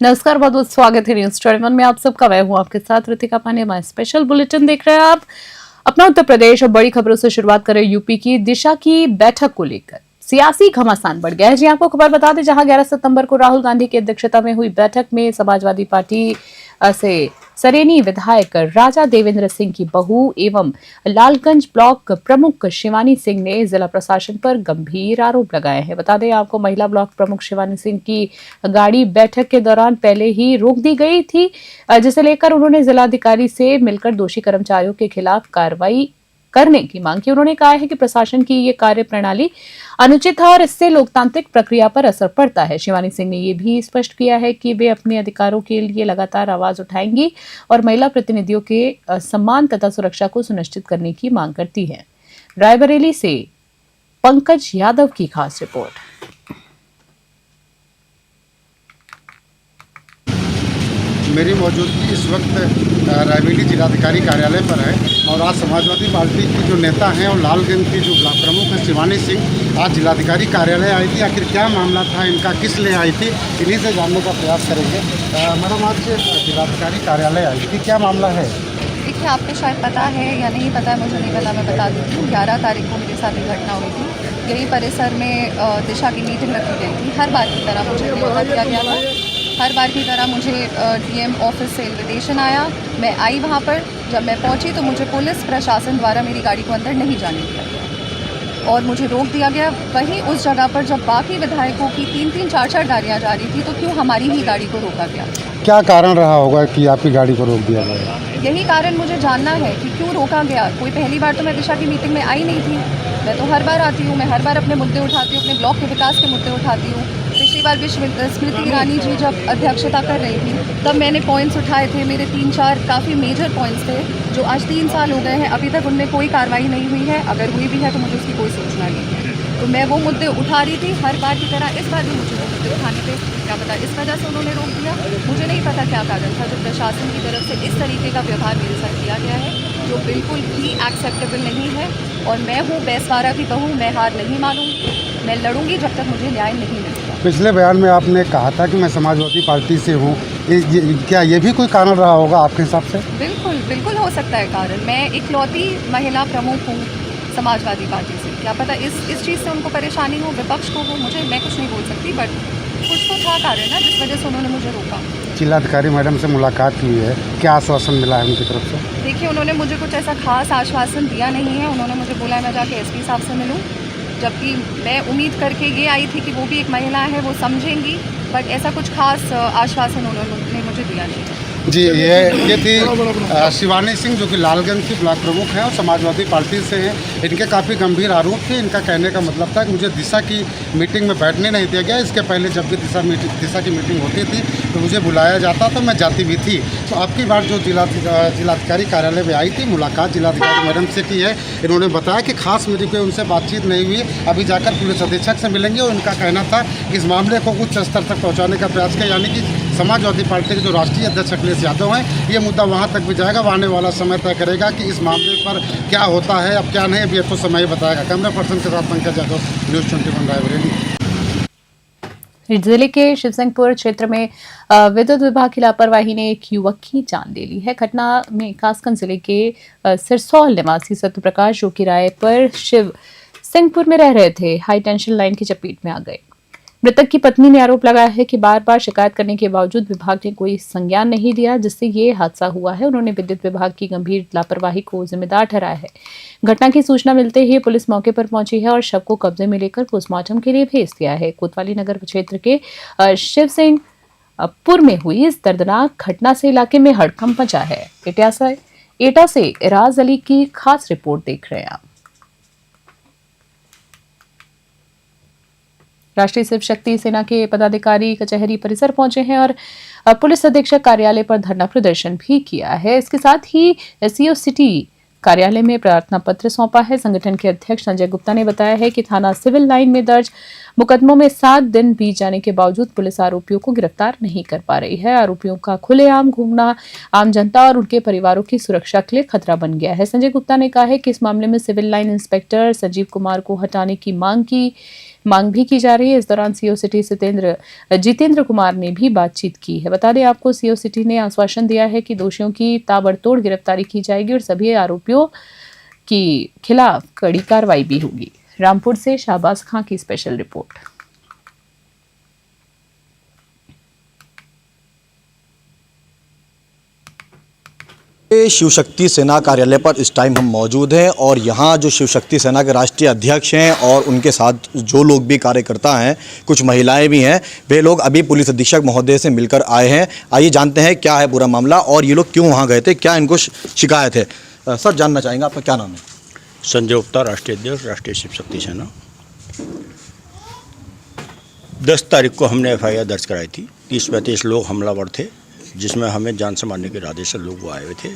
नमस्कार, बहुत बहुत स्वागत है न्यूज 21 में आप सबका। मैं हूं आपके साथ ऋतिका पांडे। हमारा स्पेशल बुलेटिन देख रहे हैं आप। अपना उत्तर प्रदेश और बड़ी खबरों से शुरुआत करें यूपी की दिशा की बैठक को लेकर। सियासी घमासान बढ़ गया है। जी आपको खबर बता दें, जहां 11 सितंबर को राहुल गांधी की अध्यक्षता में हुई बैठक में समाजवादी पार्टी से सरेनी विधायक राजा देवेंद्र सिंह की बहू एवं लालगंज ब्लॉक प्रमुख शिवानी सिंह ने जिला प्रशासन पर गंभीर आरोप लगाए हैं। बता दें आपको, महिला ब्लॉक प्रमुख शिवानी सिंह की गाड़ी बैठक के दौरान पहले ही रोक दी गई थी, जिसे लेकर उन्होंने जिलाधिकारी से मिलकर दोषी कर्मचारियों के खिलाफ कार्रवाई करने की मांग की। उन्होंने कहा है कि प्रशासन की ये कार्य प्रणाली अनुचित है और इससे लोकतांत्रिक प्रक्रिया पर असर पड़ता है। शिवानी सिंह ने यह भी स्पष्ट किया है कि वे अपने अधिकारों के लिए लगातार आवाज उठाएंगी और महिला प्रतिनिधियों के सम्मान तथा सुरक्षा को सुनिश्चित करने की मांग करती है। रायबरेली से पंकज यादव की खास रिपोर्ट। मेरी मौजूदगी इस वक्त रायबरेली जिलाधिकारी कार्यालय पर है और आज समाजवादी पार्टी की जो नेता हैं और लालगंज की जो ब्लॉक प्रमुख हैं शिवानी सिंह आज जिलाधिकारी कार्यालय आई थी। आखिर क्या मामला था इनका, किस लिए आई थी, इन्हीं से जानने का प्रयास करेंगे। मैडम, आज जिलाधिकारी कार्यालय आई थी, क्या मामला है? देखिए, आपको शायद पता है या नहीं पता है, मुझे नहीं पता, मैं बता देती हूँ। 11 तारीख को मेरे साथ एक घटना हुई थी। यही परिसर में दिशा की मीटिंग रखी गई थी। हर बार की तरह मुझे न्योता दिया गया था। हर बार की तरह मुझे डीएम ऑफिस से इन्विटेशन आया। मैं आई वहाँ पर। जब मैं पहुँची तो मुझे पुलिस प्रशासन द्वारा मेरी गाड़ी को अंदर नहीं जाने दिया गया और मुझे रोक दिया गया। वहीं उस जगह पर जब बाकी विधायकों की 3-3, 4-4 गाड़ियाँ जा रही थी तो क्यों हमारी ही गाड़ी को रोका गया? क्या कारण रहा होगा कि आपकी गाड़ी को रोक दिया गया? यही कारण मुझे जानना है कि क्यों रोका गया। कोई पहली बार तो मैं दिशा की मीटिंग में आई नहीं थी। मैं तो हर बार आती हूँ, मैं हर बार अपने मुद्दे उठाती हूँ, अपने ब्लॉक के विकास के मुद्दे उठाती हूँ। पिछली बार स्मृति ईरानी जी जब अध्यक्षता कर रही थी तब मैंने पॉइंट्स उठाए थे। मेरे 3-4 काफ़ी मेजर पॉइंट्स थे जो आज 3 साल हो गए हैं, अभी तक उनमें कोई कार्रवाई नहीं हुई है। अगर हुई भी है तो मुझे उसकी कोई सूचना नहीं है। तो मैं वो मुद्दे उठा रही थी हर बार की तरह। इस बार भी मुझे वो मुद्दे उठाने थे। क्या पता इस वजह से उन्होंने रोक दिया, मुझे नहीं पता क्या कारण था। जो प्रशासन की तरफ से इस तरीके का व्यवहार मेरे साथ किया गया है जो बिल्कुल भी एक्सेप्टेबल नहीं है। और मैं हूँ बैसवारा की बहू, मैं हार नहीं मानूंगी, मैं लड़ूंगी जब तक मुझे न्याय नहीं मिलेगा। पिछले बयान में आपने कहा था कि मैं समाजवादी पार्टी से हूँ, क्या ये भी कोई कारण रहा होगा आपके हिसाब से? बिल्कुल बिल्कुल हो सकता है कारण। मैं इकलौती महिला प्रमुख हूँ समाजवादी पार्टी से। क्या पता इस चीज़ से उनको परेशानी हो, विपक्ष को हो, मैं कुछ नहीं बोल सकती, बट कुछ तो था कारण ना जिस वजह से उन्होंने मुझे रोका। जिलाधिकारी मैडम से मुलाकात हुई है, क्या आश्वासन मिला है उनकी तरफ से? देखिए, उन्होंने मुझे कुछ ऐसा खास आश्वासन दिया नहीं है। उन्होंने मुझे बोला है मैं जाके एसपी साहब से मिलूं, जबकि मैं उम्मीद करके ये आई थी कि वो भी एक महिला है, वो समझेंगी, बट ऐसा कुछ खास आश्वासन उन्होंने मुझे दिया नहीं है। जी, ये थी शिवानी सिंह जो कि लालगंज की ब्लॉक प्रमुख हैं और समाजवादी पार्टी से हैं। इनके काफ़ी गंभीर आरोप थे। इनका कहने का मतलब था कि मुझे दिशा की मीटिंग में बैठने नहीं दिया गया। इसके पहले जब भी दिशा की मीटिंग होती थी तो मुझे बुलाया जाता तो मैं जाती भी थी। तो आपकी बार जो जिलाधिकारी कार्यालय में आई थी, मुलाकात जिलाधिकारी मैडम से की है। इन्होंने बताया कि खास मेरी कोई उनसे बातचीत नहीं हुई, अभी जाकर पुलिस अधीक्षक से मिलेंगे। और उनका कहना था कि इस मामले को उच्च स्तर तक पहुँचाने का प्रयास किया, यानी कि समाजवादी पार्टी के जो राष्ट्रीय अध्यक्ष अखिलेश यादव हैं, ये मुद्दा वहाँ तक भी जाएगा। आने वाला समय तय करेगा कि इस मामले पर क्या होता है, अब क्या नहीं, अभी तो समय ही बताएगा। कैमरा पर्सन के साथ पंकज यादव, न्यूज़ 21 रायबरेली। जिले के शिवसिंहपुर क्षेत्र में विद्युत विभाग की लापरवाही ने एक युवक की जान ले ली है। घटना में कासगंज जिले के सिरसौल निवासी सत्यप्रकाश, जो किराए पर शिव सिंहपुर में रह रहे थे, हाई टेंशन लाइन की चपेट में आ गए। मृतक की पत्नी ने आरोप लगाया है कि बार बार शिकायत करने के बावजूद विभाग ने कोई संज्ञान नहीं लिया, जिससे ये हादसा हुआ है। उन्होंने विद्युत विभाग की गंभीर लापरवाही को जिम्मेदार ठहराया है। घटना की सूचना मिलते ही पुलिस मौके पर पहुंची है और शव को कब्जे में लेकर पोस्टमार्टम के लिए भेज दिया है। कोतवाली नगर क्षेत्र के शिवसिंहपुर में हुई इस दर्दनाक घटना से इलाके में हड़कंप मचा है। एटा से राज अली की खास रिपोर्ट देख रहे हैं आप। राष्ट्रीय शिव शक्ति सेना के पदाधिकारी कचहरी परिसर पहुंचे हैं और पुलिस अधीक्षक कार्यालय पर धरना प्रदर्शन भी किया है। इसके साथ ही एसईओ सिटी कार्यालय में प्रार्थना पत्र सौंपा है। संगठन के अध्यक्ष संजय गुप्ता ने बताया है कि थाना सिविल लाइन में दर्ज मुकदमों में 7 दिन बीत जाने के बावजूद पुलिस आरोपियों को गिरफ्तार नहीं कर पा रही है। आरोपियों का खुलेआम घूमना आम जनता और उनके परिवारों की सुरक्षा के लिए खतरा बन गया है। संजय गुप्ता ने कहा है कि इस मामले में civil line inspector Sanjeev Kumar को हटाने की मांग की मांग भी की जा रही है। इस दौरान सीओ सिटी जितेंद्र कुमार ने भी बातचीत की है। बता दें आपको, सीओ सिटी ने आश्वासन दिया है कि दोषियों की ताबड़तोड़ गिरफ्तारी की जाएगी और सभी आरोपियों के खिलाफ कड़ी कार्रवाई भी होगी। रामपुर से शाहबाज खां की स्पेशल रिपोर्ट। शिव शक्ति सेना कार्यालय पर इस टाइम हम मौजूद हैं और यहाँ जो शिव शक्ति सेना के राष्ट्रीय अध्यक्ष हैं और उनके साथ जो लोग भी कार्यकर्ता हैं, कुछ महिलाएं भी हैं, वे लोग अभी पुलिस अधीक्षक महोदय से मिलकर आए हैं। आइए जानते हैं क्या है पूरा मामला और ये लोग क्यों वहाँ गए थे, क्या इनको शिकायत है। सर, जानना चाहेंगे आपका क्या नाम है? संजय गुप्ता, राष्ट्रीय अध्यक्ष, राष्ट्रीय शिव शक्ति सेना। 10 तारीख को हमने FIR दर्ज कराई थी। 30-35 लोग हमलावर थे, जिसमें हमें जान से मारने के इरादे से लोग वो आए हुए थे।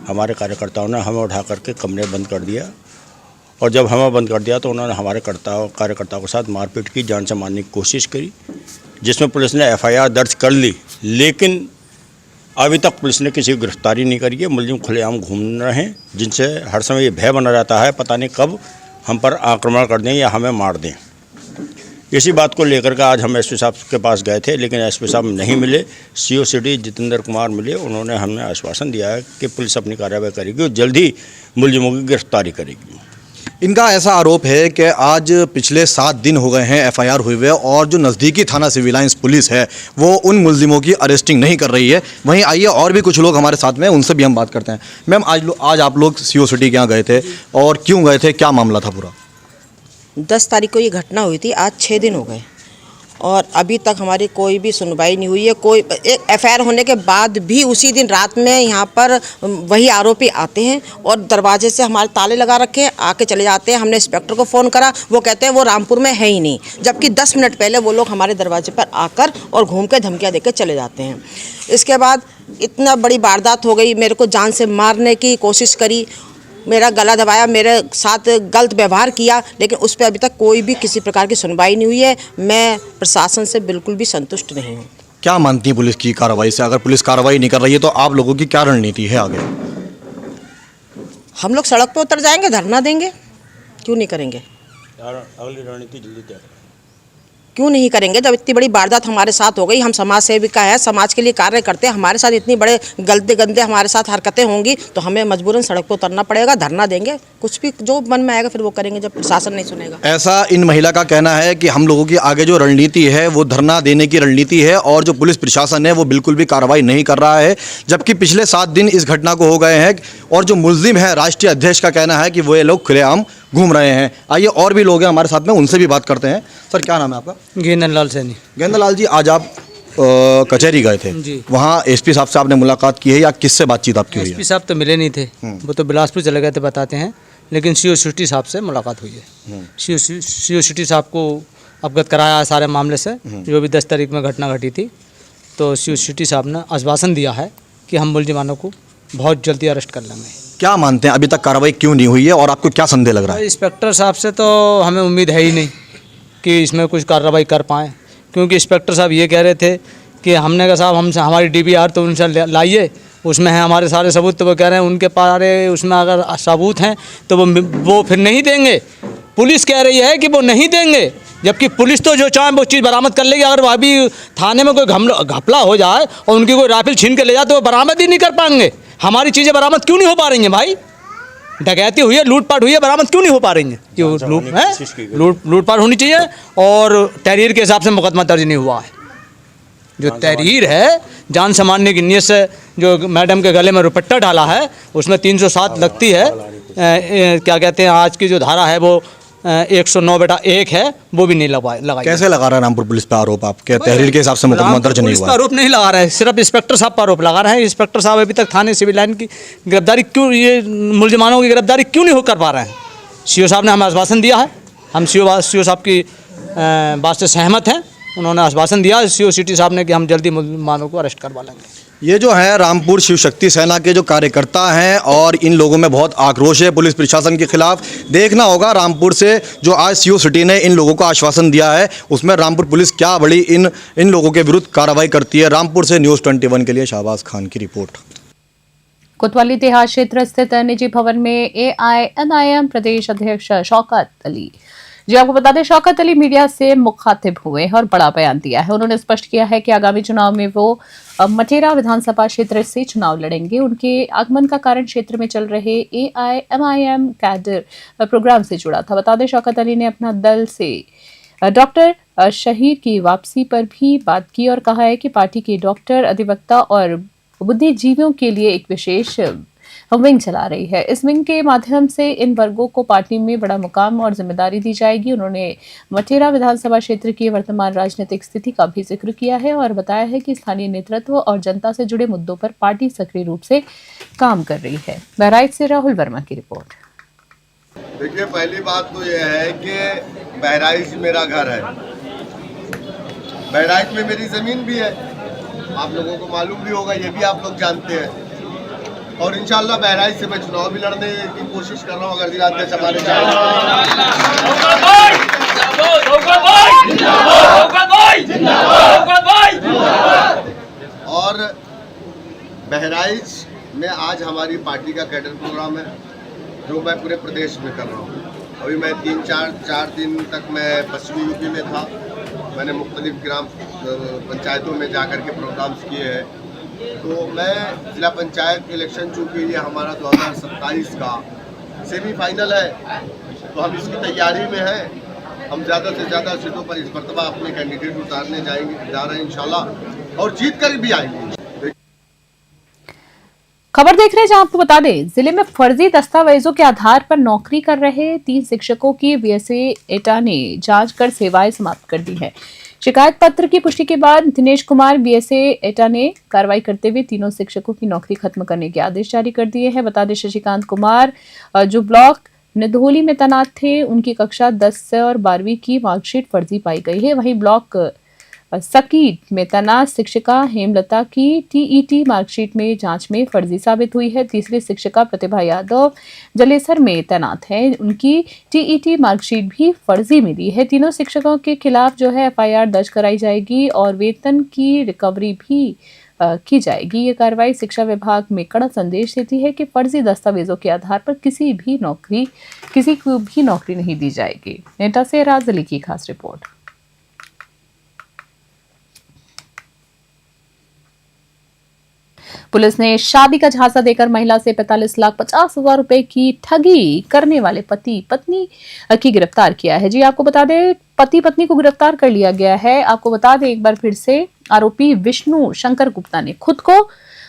हमारे कार्यकर्ताओं ने हमें उठा करके कमरे बंद कर दिया और जब हमें बंद कर दिया तो उन्होंने हमारे कार्यकर्ताओं के साथ मारपीट की, जान से मारने की कोशिश करी, जिसमें पुलिस ने FIR दर्ज कर ली, लेकिन अभी तक पुलिस ने किसी की गिरफ्तारी नहीं करी है। मुलजिम खुलेआम घूम रहे हैं, जिनसे हर समय ये भय बना रहता है, पता नहीं कब हम पर आक्रमण कर दें या हमें मार दें। इसी बात को लेकर के आज हम SP साहब के पास गए थे, लेकिन SP साहब नहीं मिले। CO सिटी जितेंद्र कुमार मिले। उन्होंने हमें आश्वासन दिया है कि पुलिस अपनी कार्रवाई करेगी और जल्द ही मुलजिमों की गिरफ्तारी करेगी। इनका ऐसा आरोप है कि आज पिछले 7 दिन हो गए हैं FIR हुए हुए और जो नज़दीकी थाना सिविल लाइंस पुलिस है वो उन मुलजिमों की अरेस्टिंग नहीं कर रही है। वहीं आइए और भी कुछ लोग हमारे साथ में, उनसे भी हम बात करते हैं। मैम, आज आप लोग CO सिटी के यहाँ गए थे और क्यों गए थे, क्या मामला था पूरा? 10 तारीख को ये घटना हुई थी, आज 6 दिन हो गए और अभी तक हमारी कोई भी सुनवाई नहीं हुई है। कोई एक FIR होने के बाद भी उसी दिन रात में यहाँ पर वही आरोपी आते हैं और दरवाजे से हमारे ताले लगा रखे हैं, आके चले जाते हैं। हमने इंस्पेक्टर को फ़ोन करा, वो कहते हैं वो रामपुर में है ही नहीं, जबकि 10 मिनट पहले वो लोग हमारे दरवाजे पर आकर और घूम के धमकियाँ देकर चले जाते हैं। इसके बाद इतना बड़ी वारदात हो गई, मेरे को जान से मारने की कोशिश करी, मेरा गला दबाया, मेरे साथ गलत व्यवहार किया, लेकिन उस पर अभी तक कोई भी किसी प्रकार की सुनवाई नहीं हुई है। मैं प्रशासन से बिल्कुल भी संतुष्ट नहीं हूँ। क्या मानती है पुलिस की कार्रवाई से? अगर पुलिस कार्रवाई नहीं कर रही है तो आप लोगों की क्या रणनीति है आगे? हम लोग सड़क पर उतर जाएंगे, धरना देंगे। क्यों नहीं करेंगे? अगली रणनीति जल्दी तय करें। क्यों नहीं करेंगे? जब इतनी बड़ी वारदात हमारे साथ हो गई, हम समाज सेविका है, समाज के लिए कार्य करते हैं, हमारे साथ इतनी बड़े गंदे हमारे साथ हरकतें होंगी तो हमें मजबूरन सड़क पर उतरना पड़ेगा, धरना देंगे। कुछ भी जो मन में आएगा फिर वो करेंगे जब प्रशासन नहीं सुनेगा। ऐसा इन महिला का कहना है कि हम लोगों की आगे जो रणनीति है वो धरना देने की रणनीति है और जो पुलिस प्रशासन है वो बिल्कुल भी कार्रवाई नहीं कर रहा है, जबकि पिछले 7 दिन इस घटना को हो गए हैं और जो मुलजिम है राष्ट्रीय अध्यक्ष का कहना है कि वो ये लोग खुलेआम घूम रहे हैं। आइए और भी लोग हैं हमारे साथ में, उनसे भी बात करते हैं। सर, क्या नाम है आपका? गेंदलाल सैनी। गेंदलाल जी, आज आप कचहरी गए थे, वहाँ SP साहब से आपने मुलाकात की है या किससे बातचीत आपकी हुई है? SP साहब तो मिले नहीं थे, वो तो बिलासपुर चले गए थे बताते हैं, लेकिन CO सिटी साहब से मुलाकात हुई है। CO सिटी साहब को अवगत कराया है सारे मामले से, जो भी 10 तारीख में घटना घटी थी। तो CO सिटी साहब ने आश्वासन दिया है कि हम मुलजिमानों को बहुत जल्दी अरेस्ट कर लेंगे। क्या मानते हैं अभी तक कार्रवाई क्यों नहीं हुई है और आपको क्या संदेह लग रहा है? इंस्पेक्टर साहब से तो हमें उम्मीद है ही नहीं कि इसमें कुछ कार्रवाई कर पाएँ, क्योंकि इंस्पेक्टर साहब ये कह रहे थे कि हमने कहा साहब हमसे हमारी DVR तो उनसे लाइए, उसमें है हमारे सारे सबूत। तो वो कह रहे हैं उनके पास उसमें अगर सबूत हैं तो वो फिर नहीं देंगे। पुलिस कह रही है कि वो नहीं देंगे, जबकि पुलिस तो जो चाहे वो चीज़ बरामद कर लेगी। अगर वो अभी थाने में कोई घपला हो जाए और उनकी कोई राइफल छीन के ले जाए तो वो बरामद ही नहीं कर पाएंगे। हमारी चीज़ें बरामद क्यों नहीं हो पा रही हैं भाई? डकैती हुई है, लूटपाट हुई है, बरामद क्यों नहीं हो पा रही हैं? लूटपाट होनी चाहिए और तहरीर के हिसाब से मुकदमा दर्ज नहीं हुआ है। जो तहरीर है जान से मारने की नीयत से जो मैडम के गले में रुपट्टा डाला है उसमें 307 लगती है। क्या कहते हैं, आज की जो धारा है वो 109/1 है, वो भी नहीं लगाई। कैसे लगा रहा है रामपुर पुलिस पे आरोप आपके? तहरीर के हिसाब से मुकदमा दर्ज नहीं हुआ? आरोप नहीं लगा रहे हैं, सिर्फ इंस्पेक्टर साहब पर आरोप लगा रहे हैं। इंस्पेक्टर साहब अभी तक थाने सिविल लाइन की गिरफ्तारी क्यों, ये मुलजिमानों की गिरफ्तारी क्यों नहीं कर पा रहे हैं? CO साहब ने हमें आश्वासन दिया है, हम CO साहब की बात से सहमत हैं। उन्होंने आश्वासन दिया CO सिटी साहब ने कि हम जल्दी मुलजिमानों को अरेस्ट करवा लेंगे। ये जो है रामपुर शिव शक्ति सेना के जो कार्यकर्ता हैं और इन लोगों में बहुत आक्रोश है पुलिस प्रशासन के खिलाफ। देखना होगा रामपुर से जो आज CO सिटी ने इन लोगों को आश्वासन दिया है उसमें रामपुर पुलिस क्या बड़ी इन लोगों के विरुद्ध कार्रवाई करती है। रामपुर से न्यूज़ 21 के लिए शाहबाज खान की रिपोर्ट। कोतवाली देहात क्षेत्र स्थित निजी भवन में AIMIM प्रदेश अध्यक्ष शौकत अली जी आपको बता दें, शौकत अली मीडिया से मुखातिब हुए हैं और बड़ा बयान दिया है। उन्होंने स्पष्ट किया है कि आगामी चुनाव में वो मटेरा विधानसभा क्षेत्र से चुनाव लड़ेंगे। उनके आगमन का कारण क्षेत्र में चल रहे AIMIM कैडर प्रोग्राम से जुड़ा था। बता दें, शौकत अली ने अपना दल से डॉक्टर शहीद की वापसी पर भी बात की और कहा है कि पार्टी के डॉक्टर, अधिवक्ता और बुद्धिजीवियों के लिए एक विशेष विंग चला रही है। इस विंग के माध्यम से इन वर्गों को पार्टी में बड़ा मुकाम और जिम्मेदारी दी जाएगी। उन्होंने मटेरा विधानसभा क्षेत्र की वर्तमान राजनीतिक स्थिति का भी जिक्र किया है और बताया है कि स्थानीय नेतृत्व और जनता से जुड़े मुद्दों पर पार्टी सक्रिय रूप से काम कर रही है। बहराइच से राहुल वर्मा की रिपोर्ट। देखिए, पहली बात तो यह है कि बहराइच मेरा घर है, बहराइच में मेरी ज़मीन भी है, आप लोगों को मालूम भी होगा, ये भी आप लोग जानते हैं। और इंशाल्लाह बहराइच से मैं चुनाव भी लड़ने की कोशिश कर रहा हूँ अगर जिलाध्यक्ष हमारे और बहराइच में आज हमारी पार्टी का कैडर प्रोग्राम है जो मैं पूरे प्रदेश में कर रहा हूँ। अभी मैं 4 दिन तक मैं पश्चिमी यूपी में था। मैंने मुख्तलिफ ग्राम पंचायतों में जाकर के प्रोग्राम्स किए हैं। तो मैं जिला पंचायत इलेक्शन, चूँकि ये हमारा 2027 का सेमीफाइनल है, तो हम इसकी तैयारी में हैं। हम ज़्यादा से ज़्यादा सीटों पर इस मरतबा अपने कैंडिडेट उतारने जा रहे हैं इंशाल्लाह, और जीत कर भी आएंगे। खबर देख रहे हैं, जहां आपको बता दें, जिले में फर्जी दस्तावेजों के आधार पर नौकरी कर रहे 3 शिक्षकों की BSA एटा ने जांच कर सेवाएं समाप्त कर दी है। शिकायत पत्र की पुष्टि के बाद दिनेश कुमार BSA एटा ने कार्रवाई करते हुए तीनों शिक्षकों की नौकरी खत्म करने के आदेश जारी कर दिए हैं। बता दें, शशिकांत कुमार जो ब्लॉक निधोली में तैनात थे, उनकी कक्षा 10 और 12वीं की मार्कशीट फर्जी पाई गई है। वहीं ब्लॉक सकीट में तैनात शिक्षिका हेमलता की TET मार्कशीट में जांच में फर्जी साबित हुई है। तीसरी शिक्षिका प्रतिभा यादव जलेसर में तैनात है, उनकी TET मार्कशीट भी फर्जी मिली है। तीनों शिक्षकों के खिलाफ जो है FIR दर्ज कराई जाएगी और वेतन की रिकवरी भी की जाएगी। ये कार्रवाई शिक्षा विभाग में कड़ा संदेश देती है कि फर्जी दस्तावेजों के आधार पर किसी को भी नौकरी नहीं दी जाएगी। नेटा से राज अली की खास रिपोर्ट। पुलिस ने शादी का झांसा देकर महिला से 45,50,000 रुपए की ठगी करने वाले पति पत्नी की गिरफ्तार किया है। जी आपको बता दें, पति पत्नी को गिरफ्तार कर लिया गया है। आपको बता दें एक बार फिर से, आरोपी विष्णु शंकर गुप्ता ने खुद को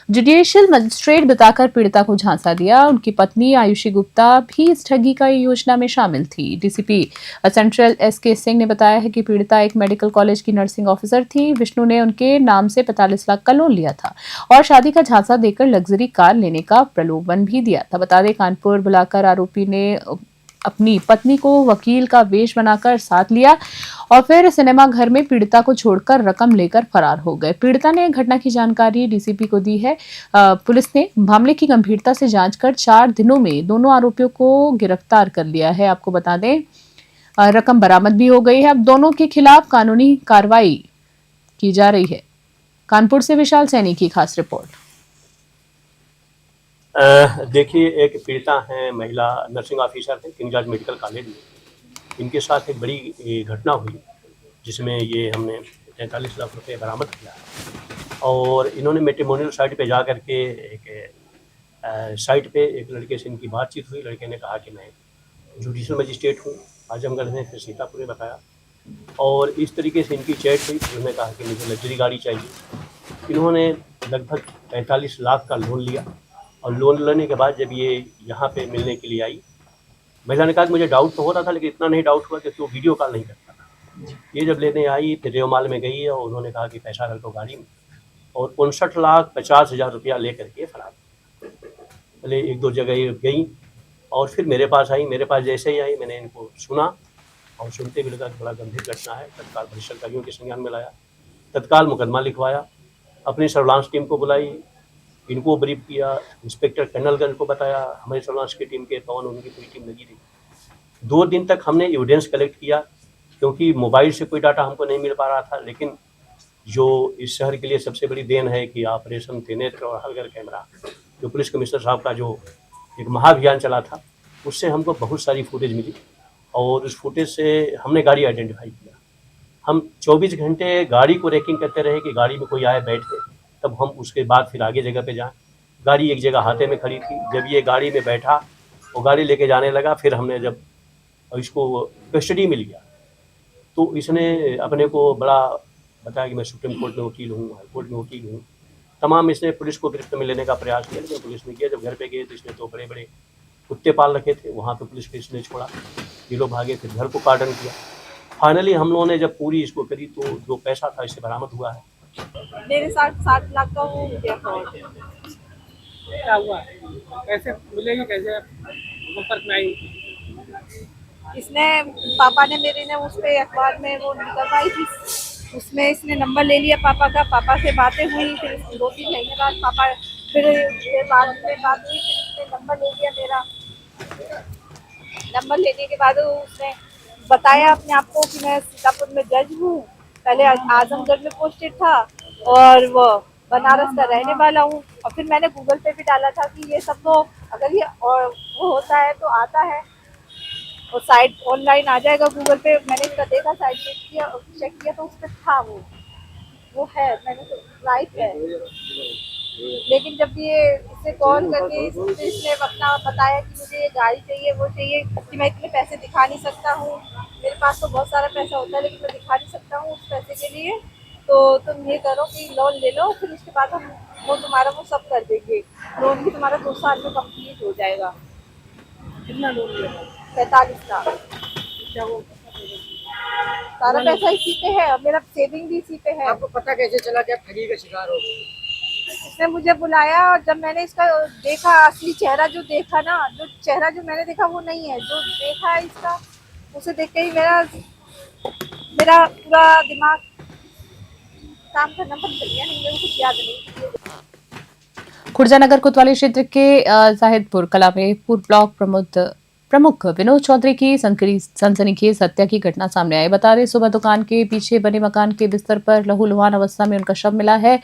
जुडिशियल मजिस्ट्रेट बताकर पीड़िता को झांसा दिया। उनकी पत्नी आयुषी गुप्ता भी इस ठगी का योजना में शामिल थी। DCP सेंट्रल SK सिंह ने बताया है कि पीड़िता एक मेडिकल कॉलेज की नर्सिंग ऑफिसर थी। विष्णु ने उनके नाम से 45 लाख का लोन लिया था और शादी का झांसा देकर लग्जरी कार लेने का प्रलोभन भी दिया था। बता दें, कानपुर बुलाकर आरोपी ने अपनी पत्नी को वकील का वेश बनाकर साथ लिया और फिर सिनेमा घर में पीड़िता को छोड़कर रकम लेकर फरार हो गए। पीड़िता ने घटना की जानकारी DCP को दी है। पुलिस ने मामले की गंभीरता से जांच कर 4 दिनों में दोनों आरोपियों को गिरफ्तार कर लिया है। आपको बता दें, रकम बरामद भी हो गई है। अब दोनों के खिलाफ कानूनी कार्रवाई की जा रही है। कानपुर से विशाल सैनी की खास रिपोर्ट। देखिए, एक पीड़िता हैं, महिला नर्सिंग ऑफिसर हैं किंग जॉर्ज मेडिकल कॉलेज में। इनके साथ एक बड़ी घटना हुई जिसमें ये हमने 43 लाख रुपए बरामद किया और इन्होंने मैट्रिमोनियल साइट पे जा कर के एक साइट पे एक लड़के से इनकी बातचीत हुई। लड़के ने कहा कि मैं जुडिशियल मजिस्ट्रेट हूँ, आजमगढ़ में, फिर सीतापुर में बताया और इस तरीके से इनकी चैट हुई। उन्होंने कहा कि मुझे लग्जरी गाड़ी चाहिए। इन्होंने लगभग 45 लाख का लोन लिया और लोन लेने के बाद जब ये यहाँ पे मिलने के लिए आई, महिला ने कहा कि मुझे डाउट तो हो रहा था लेकिन इतना नहीं डाउट हुआ कि वो वीडियो कॉल नहीं करता था। ये जब लेने आई फिर रेवमाल में गई और उन्होंने कहा कि पैसा रख दो गाड़ी में और 59,50,000 रुपया ले करके फरार। पहले 1-2 जगह गई और फिर मेरे पास आई। मेरे पास जैसे ही आई मैंने इनको सुना और सुनते भी लगा कि बड़ा गंभीर घटना है। तत्काल परिसरकारियों के संज्ञान में लाया, तत्काल मुकदमा लिखवाया, अपनी सर्विलांस टीम को बुलाई, इनको ब्रीफ किया, इंस्पेक्टर कर्नलगंज को बताया, हमारी सर्विलांस की टीम के पवन उनकी पूरी टीम लगी रही। 2 दिन तक हमने एविडेंस कलेक्ट किया क्योंकि मोबाइल से कोई डाटा हमको नहीं मिल पा रहा था। लेकिन जो इस शहर के लिए सबसे बड़ी देन है कि ऑपरेशन त्रिनेत्र और हलगर कैमरा, जो पुलिस कमिश्नर साहब का जो एक महाअभियान चला था, उससे हमको बहुत सारी फुटेज मिली और उस फुटेज से हमने गाड़ी आइडेंटिफाई किया। हम 24 घंटे गाड़ी को रेकिंग करते रहे कि गाड़ी में कोई आए बैठे, तब हम उसके बाद फिर आगे जगह पे जाएं। गाड़ी एक जगह हाथे में खड़ी थी, जब ये गाड़ी में बैठा वो गाड़ी लेके जाने लगा, फिर हमने जब इसको कस्टडी में लिया तो इसने अपने को बड़ा बताया कि मैं सुप्रीम कोर्ट में वकील हूँ, हाई कोर्ट में वकील हूँ, तमाम इसने पुलिस को गिरफ्त में लेने का प्रयास किया, लेकिन पुलिस ने किया। जब घर पे गए तो इसने तो बड़े बड़े कुत्ते पाल रखे थे, वहाँ पे पुलिस को इसने छोड़ा, ये लोग भागे, फिर घर को कार्डन किया। फाइनली हम लोगों ने जब पूरी इसको करी तो जो पैसा था इससे बरामद हुआ है। मेरे साथ 7 लाख का वो गया फ्रॉड। क्या हुआ, कैसे मिलेगी, कैसे संपर्क में आई? इसने पापा ने मेरे ने उस पे अखबार में वो निकलवाई थी, उसमें इसने नंबर ले लिया पापा का, पापा से बातें हुई, फिर 2-3 महीने बाद पापा फिर बाद में बात हुई, फिर उसने नंबर ले लिया मेरा। नंबर लेने के बाद उसने बताया अपने आप को कि मैं सीतापुर में जज हूँ, पहले आजमगढ़ में पोस्टेड था और वो बनारस का रहने वाला हूँ। और फिर मैंने गूगल पे भी डाला था कि ये सब तो अगर ये और वो होता है तो आता है और साइट ऑनलाइन आ जाएगा गूगल पे। मैंने इसका देखा, साइट चेक किया तो उस पर था वो है, मैंने तो राइट है। लेकिन जब ये इससे कॉल करके इसने अपना बताया कि मुझे ये गाड़ी चाहिए, वो चाहिए, कि मैं इतने पैसे दिखा नहीं सकता हूँ, मेरे पास तो बहुत सारा पैसा होता है लेकिन मैं दिखा नहीं सकता हूँ उस पैसे के लिए, तो तुम ये करो कि लोन ले लो, फिर उसके बाद हम वो तुम्हारा वो सब कर देंगे, लोन भी तुम्हारा 2 साल में कंप्लीट हो जाएगा। कितना लोन लिया? 45 लाख। क्या वो सारा पैसा इसी पे है, मेरा सेविंग भी इसी पे है। आपको पता कैसे चला कि आप ठगी का शिकार हो गए? इसने मुझे बुलाया और जब मैंने इसका देखा, असली चेहरा जो देखा ना, जो चेहरा जो मैंने देखा वो नहीं है, जो देखा है इसका, उसे देख के ही मेरा पूरा दिमाग काम करना बंद कर दिया। नहीं, मेरे को कुछ याद नहीं। खुर्जा नगर कोतवाली क्षेत्र के जाहिदपुर कला में पूर्व ब्लॉक प्रमुख विनोद चौधरी की सनसनीखेज हत्या की घटना सामने आई। बता दें, सुबह दुकान के पीछे बने मकान के बिस्तर पर लहूलुहान अवस्था में उनका शव मिला है।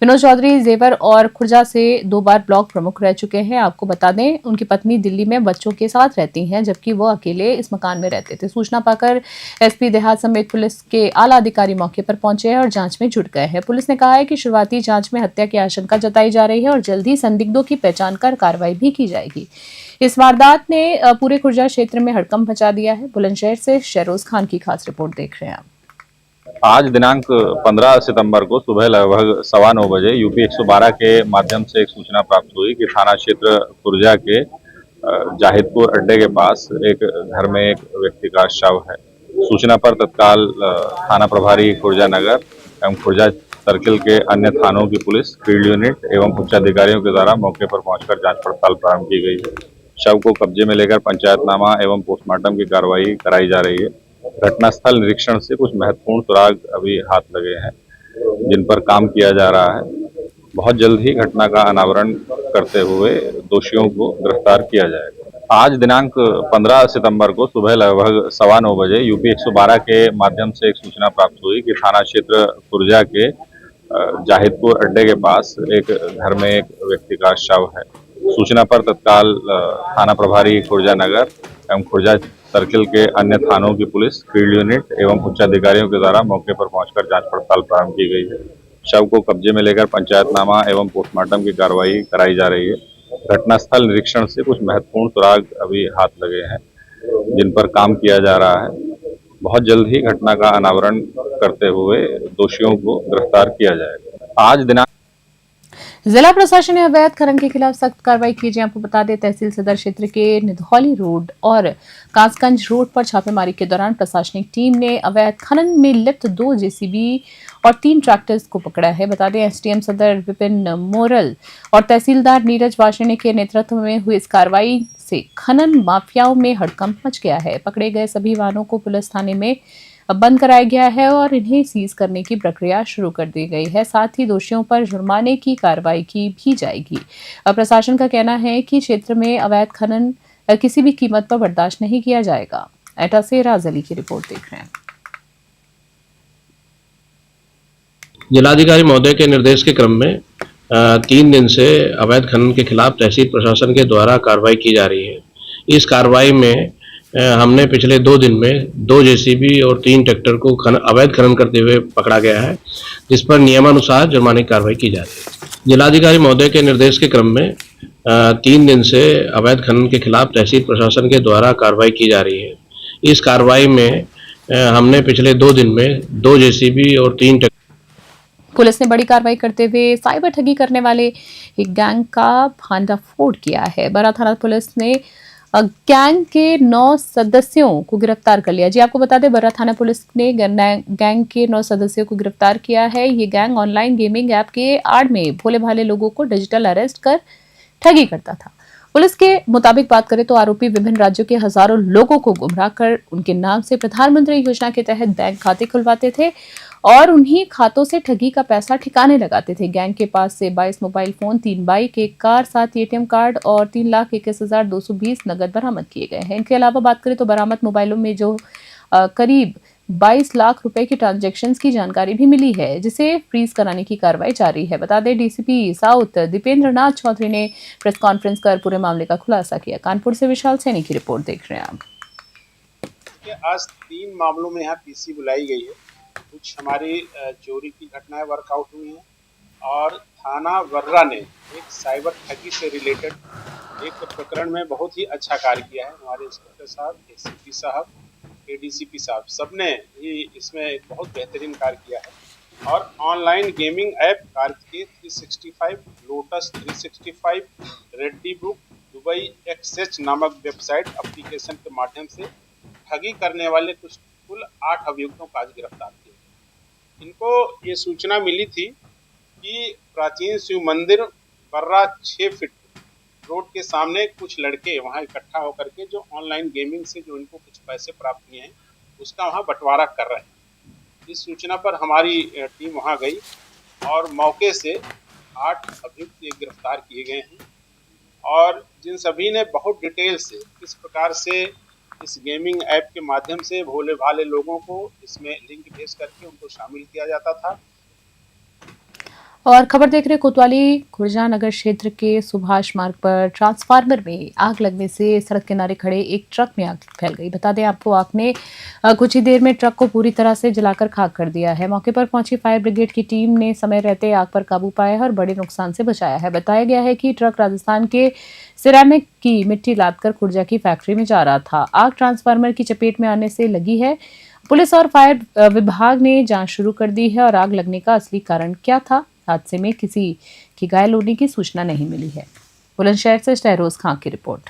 विनोद चौधरी जेवर और खुर्जा से 2 बार ब्लॉक प्रमुख रह चुके हैं। आपको बता दें, उनकी पत्नी दिल्ली में बच्चों के साथ रहती हैं, जबकि वो अकेले इस मकान में रहते थे। सूचना पाकर एसपी देहात समेत पुलिस के आला अधिकारी मौके पर पहुंचे हैं और जांच में जुट गए हैं। पुलिस ने कहा है कि शुरुआती जांच में हत्या की आशंका जताई जा रही है और जल्द ही संदिग्धों की पहचान कर कार्रवाई भी की जाएगी। इस वारदात ने पूरे खुर्जा क्षेत्र में हड़कंप मचा दिया है। बुलंदशहर से शहरोज खान की खास रिपोर्ट देख रहे हैं आप। आज दिनांक 15 सितंबर को सुबह लगभग 9:15 बजे यूपी 112 के माध्यम से एक सूचना प्राप्त हुई कि थाना क्षेत्र खुर्जा के जाहिदपुर अड्डे के पास एक घर में एक व्यक्ति का शव है। सूचना पर तत्काल थाना प्रभारी खुर्जा नगर एवं खुर्जा सर्किल के अन्य थानों की पुलिस, फील्ड यूनिट एवं उच्च अधिकारियों के द्वारा मौके पर पहुंचकर जांच पड़ताल प्रारंभ की गई है। शव को कब्जे में लेकर पंचायतनामा एवं पोस्टमार्टम की कार्रवाई कराई जा रही है। घटनास्थल निरीक्षण से कुछ महत्वपूर्ण सुराग अभी हाथ लगे हैं, जिन पर काम किया जा रहा है। बहुत जल्द ही घटना का अनावरण करते हुए दोषियों को गिरफ्तार किया जाएगा। आज दिनांक 15 सितंबर को सुबह लगभग 9:15 बजे यूपी 112 के माध्यम से एक सूचना प्राप्त हुई कि थाना क्षेत्र खुर्जा के जाहिदपुर अड्डे के पास एक घर में एक व्यक्ति का शव है। सूचना पर तत्काल थाना प्रभारी खुर्जा नगर एवं खुर्जा सर्किल के अन्य थानों की पुलिस, फील्ड यूनिट एवं उच्च अधिकारियों के द्वारा मौके पर पहुंचकर जांच पड़ताल प्रारंभ की गई है। शव को कब्जे में लेकर पंचायतनामा एवं पोस्टमार्टम की कार्रवाई कराई जा रही है। घटनास्थल निरीक्षण से कुछ महत्वपूर्ण सुराग अभी हाथ लगे हैं, जिन पर काम किया जा रहा है। बहुत जल्द ही घटना का अनावरण करते हुए दोषियों को गिरफ्तार किया जाएगा। आज दिनांक जिला प्रशासन ने अवैध खनन के खिलाफ सख्त कार्रवाई की है। आपको बता दें, तहसील सदर क्षेत्र के निधौली रोड और कासगंज रोड पर छापेमारी के दौरान प्रशासनिक टीम ने अवैध खनन में लिप्त 2 जेसीबी और 3 ट्रैक्टर्स को पकड़ा है। बता दें, एसडीएम सदर विपिन मोरल और तहसीलदार नीरज वार्ष्णेय के नेतृत्व में हुई इस कार्रवाई से खनन माफियाओं में हड़कंप मच गया है। पकड़े गए सभी वाहनों को पुलिस थाने में बंद कराया गया है और इन्हें सीज करने की प्रक्रिया शुरू कर दी गई है। साथ ही दोषियों पर जुर्माने की कार्रवाई की भी जाएगी। प्रशासन का कहना है कि क्षेत्र में अवैध खनन किसी भी कीमत पर बर्दाश्त नहीं किया जाएगा। एटा से राज अली की रिपोर्ट देख रहे हैं। जिलाधिकारी महोदय के निर्देश के क्रम में 3 दिन से अवैध खनन के खिलाफ तहसील प्रशासन के द्वारा कार्रवाई की जा रही है। इस कार्रवाई में हमने पिछले 2 दिन में 2 जेसीबी और 3 ट्रैक्टर को अवैध खनन करते हुए पकड़ा गया है, जिस पर नियमानुसार जुर्माने की कार्रवाई की जा रही है। जिलाधिकारी महोदय के निर्देश के क्रम में 3 दिन से अवैध खनन के खिलाफ तहसील प्रशासन के द्वारा कार्रवाई की जा रही है। इस कार्रवाई में हमने पिछले 2 दिन में 2 जेसीबी और 3 पुलिस ने बड़ी कार्रवाई करते हुए साइबर ठगी करने वाले एक गैंग का भांडाफोड़ किया है। बरा थाना पुलिस ने गैंग के 9 सदस्यों को गिरफ्तार कर लिया। जी आपको बता दें, बरा थाना पुलिस ने गैंग के 9 सदस्यों को गिरफ्तार किया है। ये गैंग ऑनलाइन गेमिंग ऐप के आड़ में भोले भाले लोगों को डिजिटल अरेस्ट कर ठगी करता था। पुलिस के मुताबिक बात करें तो आरोपी विभिन्न राज्यों के हजारों लोगों को गुमराह कर उनके नाम से प्रधानमंत्री योजना के तहत बैंक खाते खुलवाते थे और उन्हीं खातों से ठगी का पैसा ठिकाने लगाते थे। गैंग के पास से 22 mobile phone, 3 bike, 1 car, 7 ATM card और 3,21,220 नगद बरामद किए गए हैं। इनके अलावा बात करें तो बरामद मोबाइलों में जो करीब 22 लाख रुपए की ट्रांजैक्शंस की जानकारी भी मिली है, जिसे फ्रीज कराने की कार्रवाई जारी है। बता दें, डीसीपी साउथ दीपेंद्र नाथ चौधरी ने प्रेस कॉन्फ्रेंस कर पूरे मामले का खुलासा किया। कानपुर से विशाल सैनी की रिपोर्ट देख रहे हैं आप। आज 3 मामलों में यहाँ पीसी बुलाई गई है। कुछ हमारी चोरी की घटनाएं वर्कआउट हुई हैं और थाना वर्रा ने एक साइबर ठगी से रिलेटेड एक प्रकरण में बहुत ही अच्छा कार्य किया है। हमारे इंस्पेक्टर साहब, एसीपी साहब, एडीसीपी साहब सबने ही इसमें एक बहुत बेहतरीन कार्य किया है और online gaming app Kartikeya 365, Lotus 365, Reddy Book, Dubai XH नामक वेबसाइट एप्लीकेशन के माध्यम से ठगी करने वाले कुल 8 अभियुक्तों को आज गिरफ्तार किया। इनको ये सूचना मिली थी कि प्राचीन शिव मंदिर बर्रा 6 फीट रोड के सामने कुछ लड़के वहाँ इकट्ठा होकर के जो ऑनलाइन गेमिंग से जो इनको कुछ पैसे प्राप्त किए हैं उसका वहाँ बंटवारा कर रहे हैं। इस सूचना पर हमारी टीम वहाँ गई और मौके से 8 अभियुक्त गिरफ्तार किए गए हैं और जिन सभी ने बहुत डिटेल से किस प्रकार से इस गेमिंग ऐप के माध्यम से भोले भाले लोगों को इसमें लिंक भेज करके उनको शामिल किया जाता था। और खबर देख रहे कोतवाली खुर्जा नगर क्षेत्र के सुभाष मार्ग पर ट्रांसफार्मर में आग लगने से सड़क किनारे खड़े एक ट्रक में आग फैल गई। बता दें आपको, आग ने कुछ ही देर में ट्रक को पूरी तरह से जलाकर खाक कर दिया है। मौके पर पहुंची फायर ब्रिगेड की टीम ने समय रहते आग पर काबू पाया है और बड़े नुकसान से बचाया है। बताया गया है कि ट्रक राजस्थान के सिरेमिक की मिट्टी लादकर खुर्जा की फैक्ट्री में जा रहा था। आग ट्रांसफार्मर की चपेट में आने से लगी है। पुलिस और फायर विभाग ने जांच शुरू कर दी है और आग लगने का असली कारण क्या था, हादसे में किसी की घायल होने की सूचना नहीं मिली है। बुलंदशहर से शहरोज खां की रिपोर्ट।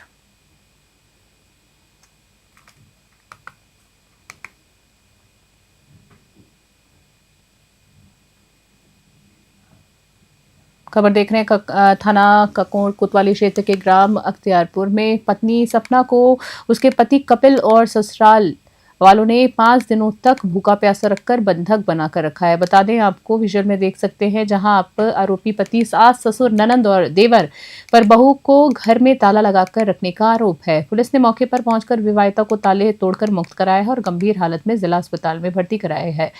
खबर देख रहे हैं थाना ककोड़ कोतवाली क्षेत्र के ग्राम अख्तियारपुर में पत्नी सपना को उसके पति कपिल और ससुराल वालों ने 5 दिनों तक भूखा प्यासा रखकर बंधक बनाकर रखा है। बता दें आपको, विजुअल में देख सकते हैं जहां आप आरोपी पति सास, ससुर, ननंद और देवर पर बहू को घर में ताला लगाकर रखने का आरोप है। पुलिस ने मौके पर पहुंचकर विवाहिता को ताले तोड़कर मुक्त कराया है और गंभीर हालत में जिला अस्पताल में भर्ती कराया है।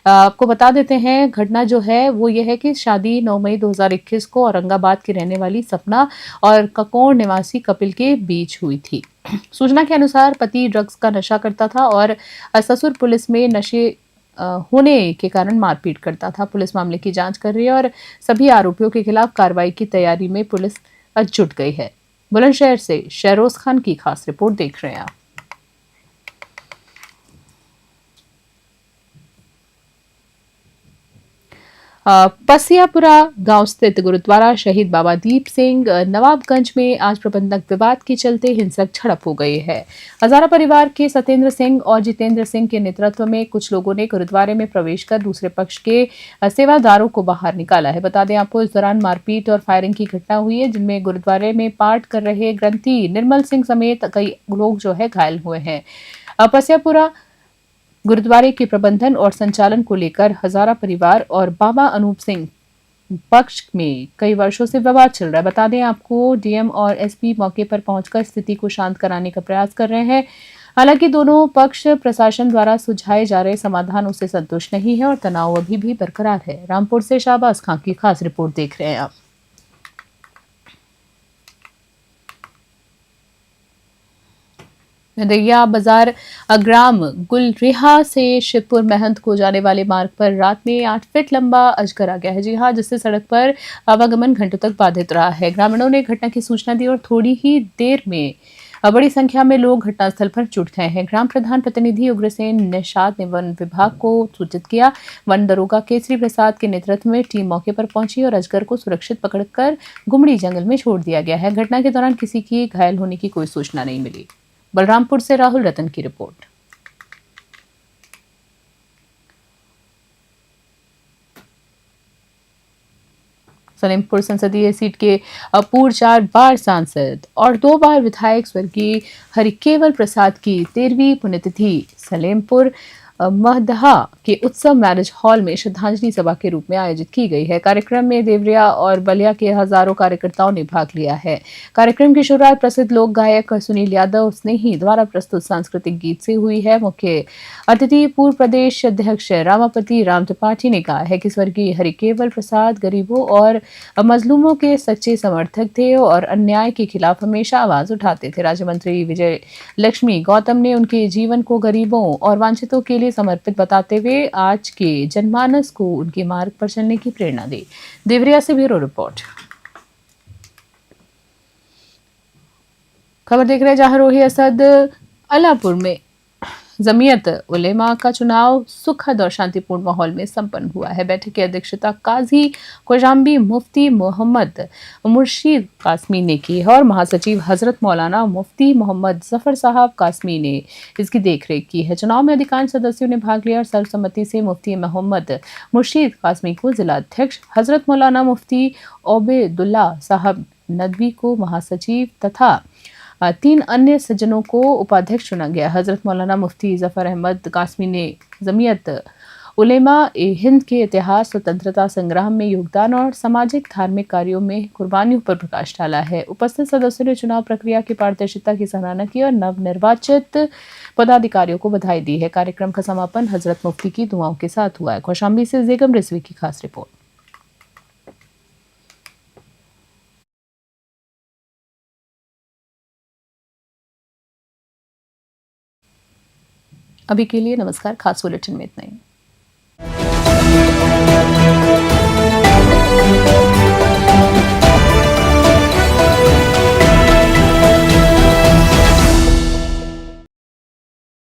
आपको बता देते हैं, घटना जो है वो ये है कि शादी 9 मई 2021 को औरंगाबाद की रहने वाली सपना और ककोड़ निवासी कपिल के बीच हुई थी। सूचना के अनुसार पति ड्रग्स का नशा करता था और ससुर पुलिस में नशे होने के कारण मारपीट करता था। पुलिस मामले की जांच कर रही है और सभी आरोपियों के खिलाफ कार्रवाई की तैयारी में पुलिस जुट गई है। बुलंदशहर से शहरोज खान की खास रिपोर्ट देख रहे हैं आप। पसियापुरा गांव स्थित गुरुद्वारा शहीद बाबा दीप सिंह नवाबगंज में आज प्रबंधक विवाद के चलते हिंसक झड़प हो गई है। हजारा परिवार के सत्येंद्र सिंह और जितेंद्र सिंह के नेतृत्व में कुछ लोगों ने गुरुद्वारे में प्रवेश कर दूसरे पक्ष के सेवादारों को बाहर निकाला है। बता दें आपको, इस दौरान मारपीट और फायरिंग की घटना हुई है, जिनमें गुरुद्वारे में पाठ कर रहे ग्रंथी निर्मल सिंह समेत कई लोग जो है घायल हुए हैं। पसियापुरा गुरुद्वारे के प्रबंधन और संचालन को लेकर हजारा परिवार और बाबा अनूप सिंह पक्ष में कई वर्षों से विवाद चल रहा है। बता दें आपको, डीएम और एसपी मौके पर पहुंचकर स्थिति को शांत कराने का प्रयास कर रहे हैं। हालांकि दोनों पक्ष प्रशासन द्वारा सुझाए जा रहे समाधानों से संतुष्ट नहीं है और तनाव अभी भी बरकरार है। रामपुर से शाहबाज खां की खास रिपोर्ट देख रहे हैं आप। नदैया बाजार ग्राम गुलरेहा से शिवपुर महंत को जाने वाले मार्ग पर रात में 8 फीट लंबा अजगर आ गया है। जी हाँ, जिससे सड़क पर आवागमन घंटों तक बाधित रहा है। ग्रामीणों ने घटना की सूचना दी और थोड़ी ही देर में बड़ी संख्या में लोग घटनास्थल पर जुट गए हैं। ग्राम प्रधान प्रतिनिधि उग्रसेन निषाद ने वन विभाग को सूचित किया। वन दरोगा केसरी प्रसाद के नेतृत्व में टीम मौके पर पहुंची और अजगर को सुरक्षित पकड़कर गुमड़ी जंगल में छोड़ दिया गया है। घटना के दौरान किसी की घायल होने की कोई सूचना नहीं मिली। बलरामपुर से राहुल रतन की रिपोर्ट। सलेमपुर संसदीय सीट के पूर्व 4 बार सांसद और 2 बार विधायक स्वर्गीय हरिकेवल प्रसाद की 13वीं पुण्यतिथि सलेमपुर महदहा के उत्सव मैरिज हॉल में श्रद्धांजलि सभा के रूप में आयोजित की गई है। कार्यक्रम में देवरिया और बलिया के हजारों कार्यकर्ताओं ने भाग लिया है। कार्यक्रम की शुरुआत प्रसिद्ध लोक गायक सुनील यादव स्नेही द्वारा प्रस्तुत सांस्कृतिक गीत से हुई है। मुख्य अतिथि पूर्व प्रदेश अध्यक्ष रामापति राम त्रिपाठी ने कहा है कि स्वर्गीय हरिकेवल प्रसाद गरीबों और मजलूमों के सच्चे समर्थक थे और अन्याय के खिलाफ हमेशा आवाज उठाते थे। राज्य मंत्री विजय लक्ष्मी गौतम ने उनके जीवन को गरीबों और वांछितों के लिए समर्पित बताते हुए आज के जनमानस को उनके मार्ग पर चलने की प्रेरणा दी। देवरिया से ब्यूरो रिपोर्ट। खबर देख रहे जहां रोही असद अलापुर में जमीयत उलेमा का चुनाव सुखद और शांतिपूर्ण माहौल में संपन्न हुआ है। बैठक की अध्यक्षता काजी कोजाम्बी मुफ्ती मोहम्मद मुर्शीद कासमी ने की है और महासचिव हजरत मौलाना मुफ्ती मोहम्मद जफर साहब कासमी ने इसकी देखरेख की है। चुनाव में अधिकांश सदस्यों ने भाग लिया और सर्वसम्मति से मुफ्ती मोहम्मद मुर्शीद कासमी को जिला अध्यक्ष, हजरत मौलाना मुफ्ती ओबेदुल्ला साहब नदवी को महासचिव तथा 3 अन्य सज्जनों को उपाध्यक्ष चुना गया। हजरत मौलाना मुफ्ती जफर अहमद कासमी ने जमीयत उलेमा हिंद के इतिहास, स्वतंत्रता संग्राम में योगदान और सामाजिक धार्मिक कार्यों में कुर्बानियों पर प्रकाश डाला है। उपस्थित सदस्यों ने चुनाव प्रक्रिया की पारदर्शिता की सराहना की और नवनिर्वाचित पदाधिकारियों को बधाई दी है। कार्यक्रम का समापन हजरत मुफ्ती की दुआओं के साथ हुआ है। कौशाम्बी से जेगम रिजवी की खास रिपोर्ट। अभी के लिए नमस्कार। खास बुलेटिन में इतना ही।